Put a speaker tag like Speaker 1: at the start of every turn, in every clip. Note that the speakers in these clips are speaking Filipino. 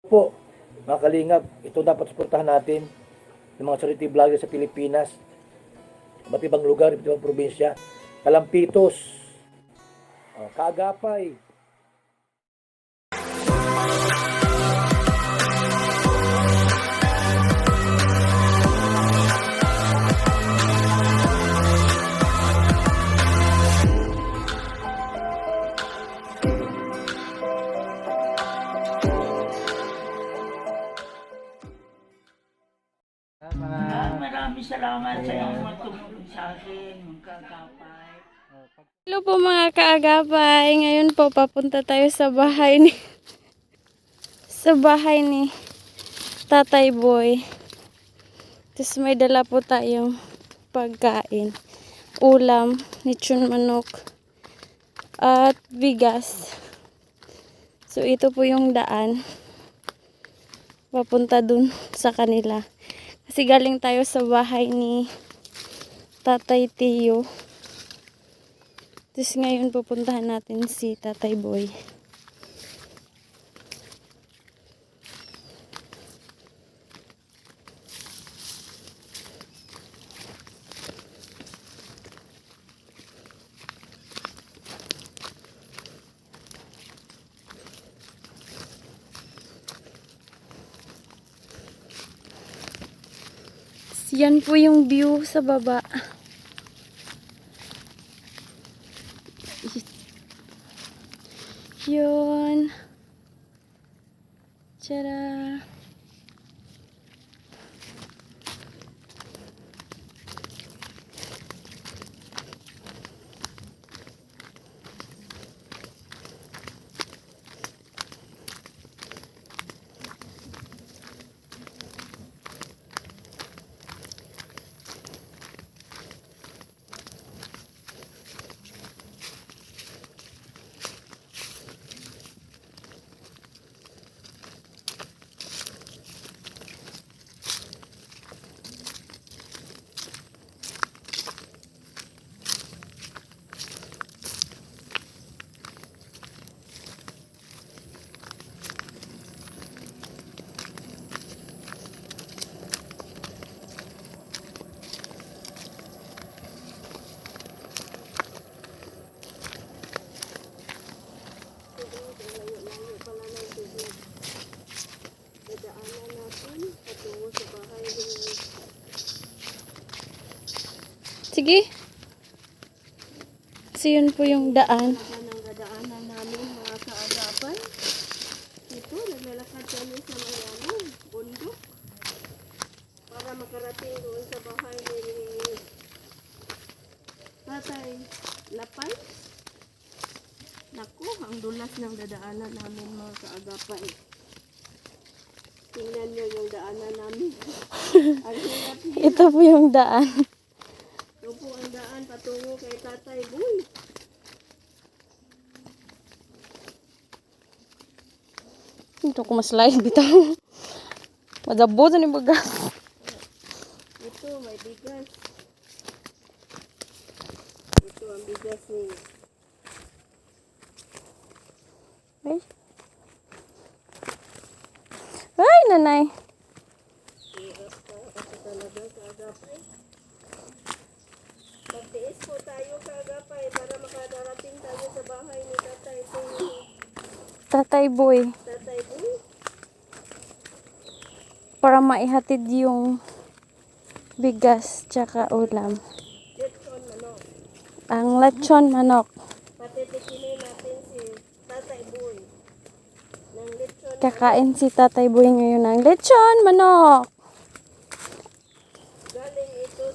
Speaker 1: Po, mga kalingap, ito dapat suportahan natin ng mga charity vlogger sa Pilipinas, iba't ibang lugar, iba't ibang probinsya, Kalampitos, Kaagapay.
Speaker 2: Maraming salamat sa iyong tumulong sa akin, magkakapay.
Speaker 3: Hello po mga kaagapay. Ngayon po papunta tayo sa bahay ni Tatay Boy. Tapos may dala po tayong pagkain. Ulam, lechon manok at bigas. So ito po yung daan papunta dun sa kanila. Kasi galing tayo sa bahay ni Tatay Tio. Tapos ngayon pupuntahan natin si Tatay Boy. Yan po yung view sa baba. Yun. Tara. Sige. So yun po yung daan.
Speaker 4: Ang dadaanan namin mga kaagapan. Ito, naglalakad kami sa mga bundok para makarating doon sa bahay ni Tatay Lapay. Naku, ang dulas ng dadaanan namin mga kaagapan. Tingnan nyo yung daanan namin. Ang hirap niya.
Speaker 3: Ito po yung daan.
Speaker 4: Ito po ang daan patungo kay Tatay Boy.
Speaker 3: Ito ko mas live bitaw. Madabo sa ni bagas.
Speaker 4: Ito, may bigas. Ito ang bigas ni
Speaker 3: Ay. Ay, nanay.
Speaker 4: hirap ka kasi talaga kaagapay. Magtiis po tayo kaagapay para makadarating tayo sa bahay ni Tatay
Speaker 3: Tatay Boy.
Speaker 4: Tatay Boy.
Speaker 3: Para maihatid yung bigas tsaka ulam.
Speaker 4: Lechon manok.
Speaker 3: Ang lechon manok.
Speaker 4: Patitikinin natin si Tatay Boy ng lechon manok.
Speaker 3: Kakain si Tatay Boy ngayon ng lechon manok.
Speaker 4: Galing ito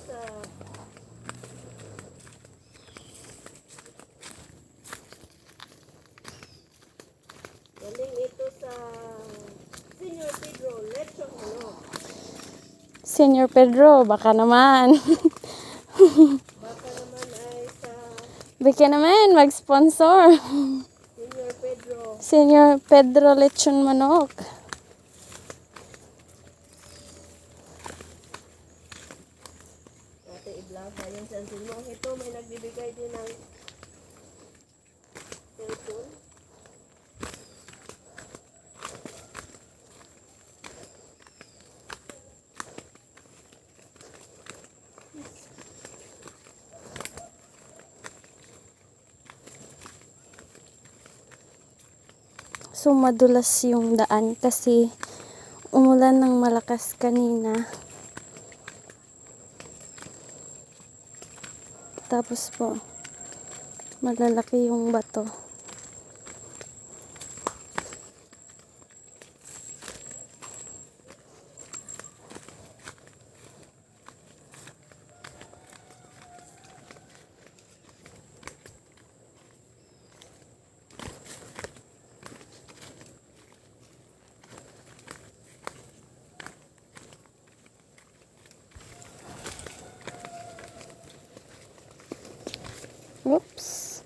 Speaker 4: sa Senior Pedro lechon manok.
Speaker 3: Senior Pedro, baka naman.
Speaker 4: Baka naman ay sa
Speaker 3: Baka naman mag-sponsor.
Speaker 4: Senior Pedro.
Speaker 3: Senior Pedro lechon manok.
Speaker 4: Ate i-vlog tayo sa sinong ito. May nagbibigay din ng cellphone.
Speaker 3: So madulas yung daan kasi umulan ng malakas kanina. Tapos po, malalaki yung bato. Oops.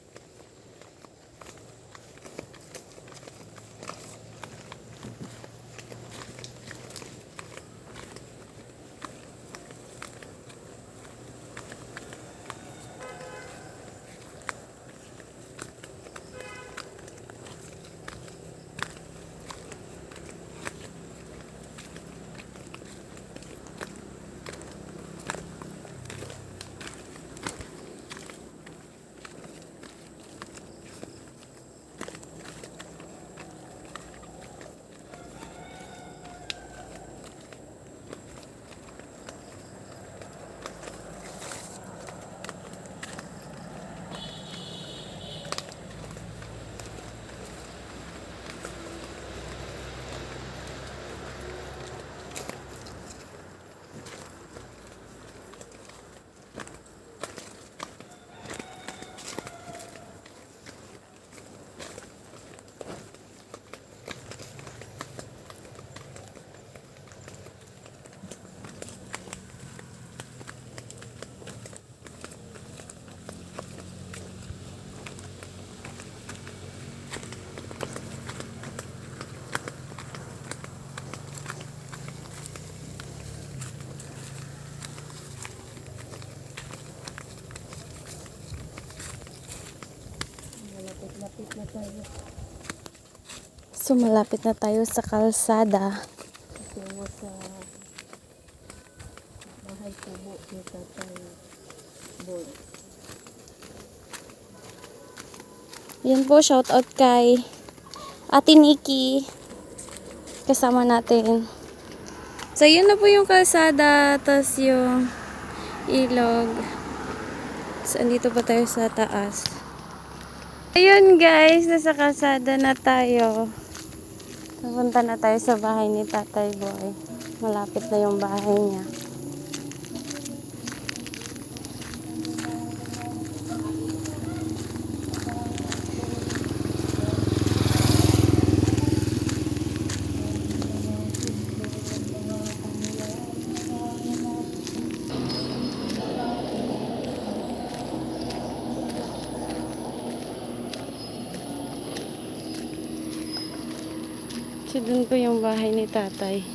Speaker 3: So malapit na tayo sa kalsada.
Speaker 4: Tungo sa bahay kubo ni Tatay Boy.
Speaker 3: Yan po, shout out kay Ate Nikki. Kasama natin. So yun na po yung kalsada. Tapos yung ilog. So andito pa tayo sa taas. Ayun guys, nasa kalsada na tayo. Pupunta na tayo sa bahay ni Tatay Boy. Malapit na yung bahay niya. So, dun po yung bahay ni Tatay.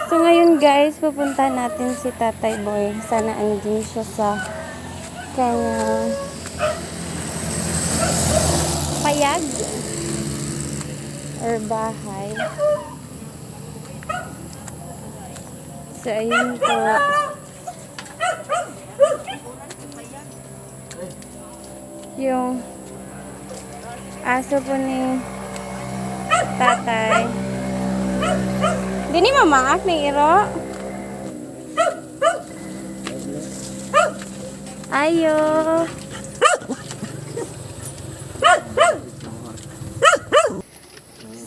Speaker 3: So, ngayon guys, pupunta natin si Tatay Boy. Sana andin siya sa kanyang payag or bahay. So, ayun po. Yung aso po ni Tatay. Di ni mamaak ni Iro. Ayo.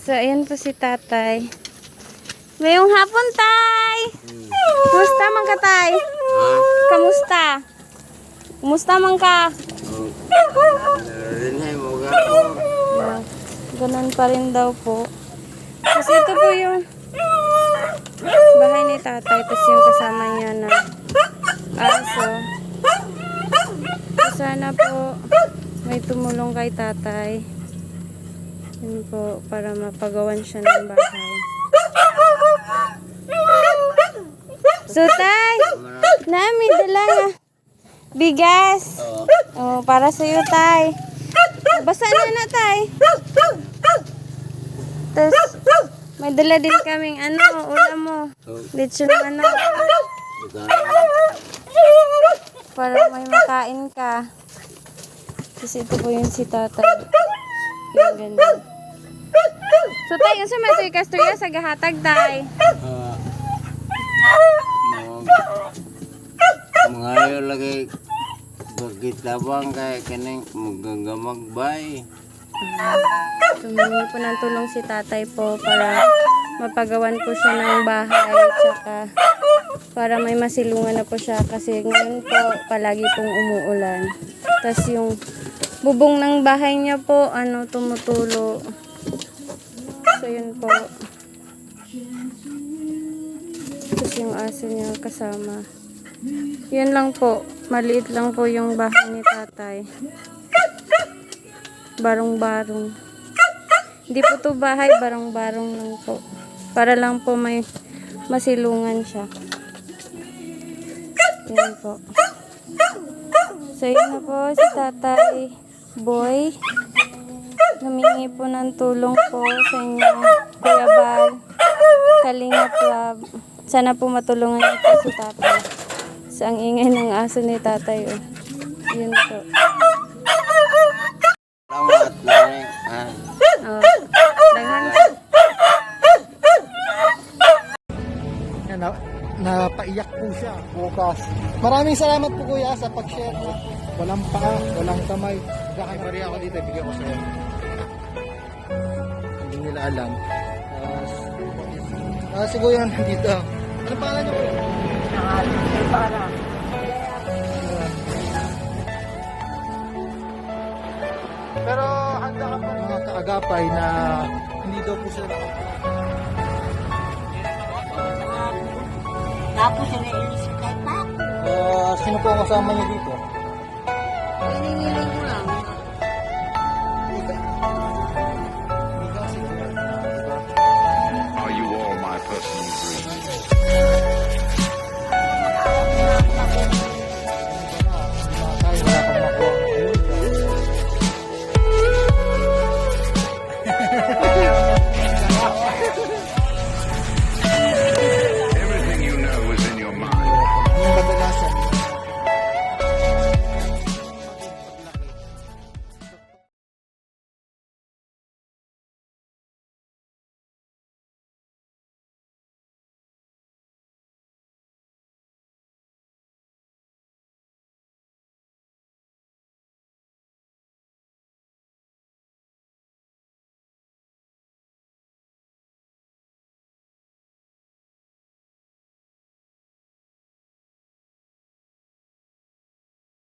Speaker 3: So, ayan po si Tatay. Mayong hapon, Tay! Kumusta man ka, Tay? Kamusta? Kumusta man ka? Ganun pa rin daw po. Kasi ito po yung bahay ni Tatay. Tapos yung kasama niya na aso. Sana po may tumulong kay Tatay. Yun po, para mapagawan siya ng bahay. So, Tay, may dala nga bigas. Oh, para sa iyo, Tay. Basa na, Tay. Tapos, may dala din kaming ulam mo. Lechon para may makain ka. Kasi ito po yung si tatay. Yung ganyan. So tay, yung sumetoy kasturya sa gahatag tay.
Speaker 5: Mga lagi bagkitabang kay kaning magagamag bay.
Speaker 3: Sumingi po ng tulong si tatay po para mapagawan po siya ng bahay. Tsaka para may masilungan na po siya kasi ngayon po palagi pong umuulan. Tapos yung bubong ng bahay niya po tumutulo. So yun po. Tapos yung aso niya kasama. Yun lang po. Maliit lang po yung bahay ni tatay. Barong-barong. Hindi po to bahay, barong-barong lang po. Para lang po may masilungan siya. Yan po. So yun na po si Tatay Boy. Humingi po ng tulong po sa inyo, Kuya Bal, Kalingap Lab. Sana po matulungan niyo po si Tatay. Sa ang ingay ng aso ni Tatay. Oh. Yun po.
Speaker 5: Salamat lang.
Speaker 3: Oh. Daghan.
Speaker 6: Yan, napaiyak po siya bukas. Maraming salamat po kuya sa pag-share na walang paa, walang kamay. Kay Maria ako dito, bigyan ko sa'yo. Hindi nila alam. Si kuya nandito. Ano pangalan niyo po? Pero handa ka po mga kaagapay na hindi daw po sila
Speaker 2: Tapos na-ilis kay pa.
Speaker 6: sino po ang kasama niyo dito?
Speaker 2: Hiningiling mo lang.
Speaker 7: Are you all my personal dreams?